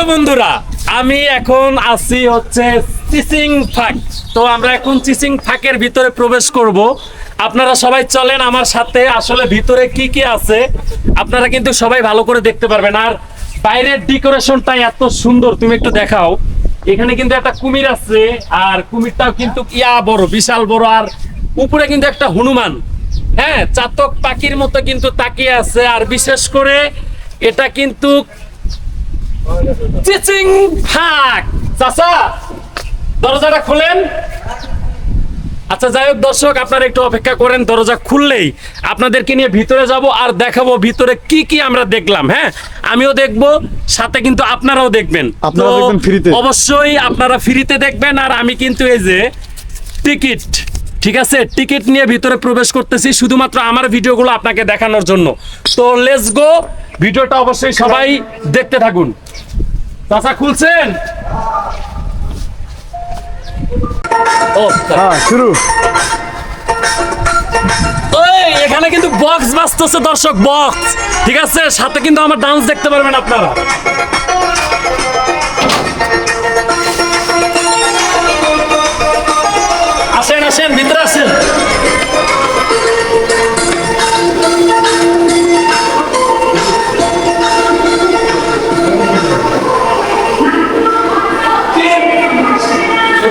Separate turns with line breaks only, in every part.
Hello বন্ধুরা, আমি এখন আছি হচ্ছে চিচিং ফাঁক। তো আমরা এখন চিচিং ফাঁকের ভিতরে প্রবেশ করব। আপনারা সবাই চলেন আমার সাথে। আসলে ভিতরে কি কি আছে আপনারা কিন্তু সবাই ভালো করে দেখতে পারবেন। আর বাইরের ডেকোরেশনটা এত সুন্দর, তুমি একটু দেখাও। এখানে কিন্তু একটা কুমির আছে, আর কুমিরটাও কিন্তু বড়, বিশাল বড়। আর উপরে কিন্তু একটা হনুমান, হ্যাঁ, চাতক পাখির মতো কিন্তু তাকিয়ে আছে। আর বিশেষ করে এটা কিন্তু চিচিং ফাঁক। চাচা, দরজাটা খুলেন। আচ্ছা, যাই হোক দর্শক, আপনারা একটু অপেক্ষা করেন। দরজা খুললেই আপনাদেরকে নিয়ে ভিতরে যাব আর দেখাবো ভিতরে কি কি আমরা দেখলাম। হ্যাঁ, আমিও দেখবো, সাথে কিন্তু আপনারাও দেখবেন।
আপনারা দেখবেন ফ্রিতে।
অবশ্যই আপনারা ফ্রিতে দেখবেন। আর আমি কিন্তু এই যে টিকিট, ঠিক আছে, টিকিট নিয়ে ভিতরে প্রবেশ করতেছি শুধুমাত্র আমার ভিডিওগুলো আপনাকে দেখানোর জন্য। তো লেটস গো, ভিডিওটা অবশ্যই সবাই দেখতে থাকুন। চাচা খুলছেন? ও
হ্যাঁ, শুরু।
ওই এখানে কিন্তু বক্স বাজতেছে দর্শক, বক্স, ঠিক আছে। সাথে কিন্তু আমার ডান্স দেখতে পারবেন আপনারা। আসেন আসেন, ভিতরে আসেন।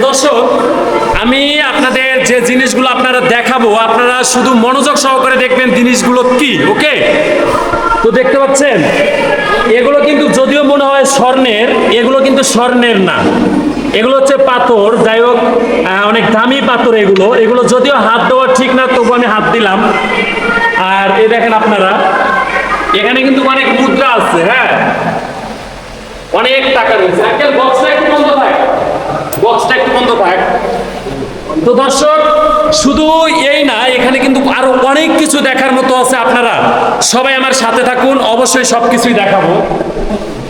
দর্শক, আমি আপনাদের যে জিনিসগুলো আপনারা দেখাবো, আপনারা শুধু মনোযোগ সহকারে দেখবেন জিনিসগুলো কি। ওকে, তো দেখতে পাচ্ছেন এগুলো কিন্তু যদিও মনে হয় স্বর্ণের, এগুলো কিন্তু স্বর্ণের না, এগুলো হচ্ছে পাথর। যাই হোক, অনেক দামি পাথর এগুলো। এগুলো যদিও হাত দেওয়া ঠিক না, তবু আমি হাত দিলাম। আর এই দেখেন আপনারা, এখানে কিন্তু অনেক মুদ্রা আছে। হ্যাঁ, অনেক টাকা রয়েছে। আঙ্কেল, বক্সটা একটু বন্ধ থাক, বক্সটা একটু বন্ধ থাক। তো দর্শক, শুধু এই না, এখানে কিন্তু আরো অনেক কিছু দেখার মতো আছে। আপনারা সবাই আমার সাথে থাকুন, অবশ্যই সবকিছুই দেখাবো।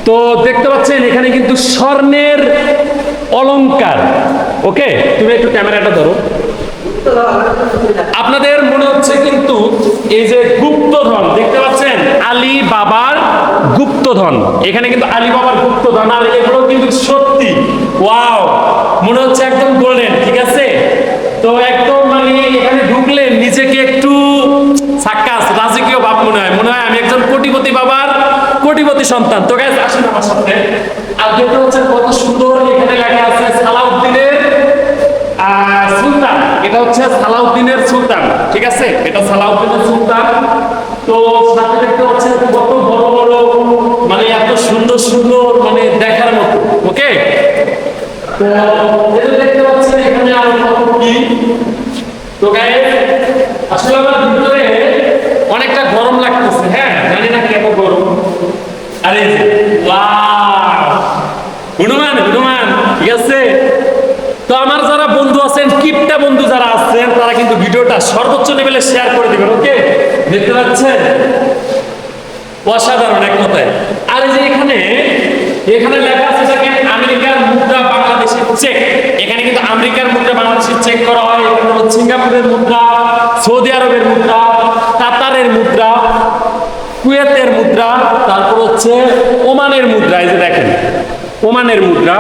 তো দেখতে পাচ্ছেন এখানে কিন্তু স্বর্ণের অলংকার। ওকে, তুমি একটু ক্যামেরাটা ধরো। আপনাদের মনে হচ্ছে কিন্তু এই যে গুপ্তধন দেখতে পাচ্ছেন, আলী বাবার গুপ্তধন। এখানে কিন্তু আলী বাবার গুপ্তধন, আর এগুলো কিন্তু সত্যি ওয়াও, মনে হচ্ছে একদম গোল্ডেন, ঠিক আছে। তো একদম মানে এখানে ঢুকলে নিজেকে একটু সাক্কাস রাজকীয় ভাব মনে হয়, মনে হয় আমি একজন কোটিপতি বাবার কোটিপতি সন্তান। তো গাইস, আসেন আমার সাথে। আর দেখতে হচ্ছে কত সুন্দর, এখানে লেখা আছে সালাউদ্দিনের সুলতান। এটা হচ্ছে সালাউদ্দিনের সুলতান, ঠিক আছে, এটা সালাউদ্দিনের সুলতান। তো সাথে দেখতে হচ্ছে কত বড় বড়, মানে এত সুন্দর সুন্দর, মানে দেখার মতো। ওকে, তো এটা দেখতে পাচ্ছেন এখানে আরো কত কি। তো গাইস, আসলে আমার ভিতরে অনেকটা গরম লাগতেছে। হ্যাঁ, জানি না কেন গরম। আরে ওয়াও, হনুমান হনুমান, ঠিক আছে। তো আমার যারা বন্ধু আছেন, কিপটা বন্ধু যারা আছেন, তারা কিন্তু ভিডিওটা সর্বোচ্চ লেভেলে শেয়ার করে দিবেন। ওকে, দেখতে পাচ্ছেন অসাধারণ এক কথায়। আর এই যে এখানে লেখা আছে দেখেন, আমেরিকার মুদ্রা বাংলাদেশের চেক। এখানে কিন্তু আমেরিকার মুদ্রা বাংলাদেশের চেক করা হয়। এখানে হলো সিঙ্গাপুরের মুদ্রা, সৌদি আরবের মুদ্রা, কাতারের মুদ্রা, কুয়েতের মুদ্রা, তারপর হচ্ছে ওমানের মুদ্রা। এই যে দেখেন, ওমানের মুদ্রা।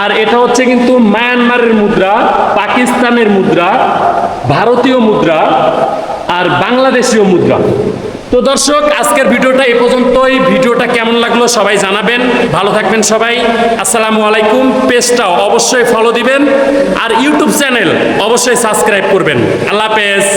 আর এটা হচ্ছে কিন্তু মায়ানমারের মুদ্রা, পাকিস্তানের মুদ্রা, ভারতীয় মুদ্রা, আর বাংলাদেশীয় মুদ্রা। তো দর্শক, আজকের ভিডিওটা এ পর্যন্তই। ভিডিওটা কেমন লাগলো সবাই জানাবেন। ভালো থাকবেন সবাই। আসসালামু আলাইকুম। পেজটাও অবশ্যই ফলো দিবেন, আর ইউটিউব চ্যানেল অবশ্যই সাবস্ক্রাইব করবেন। আল্লাহ হাফেজ।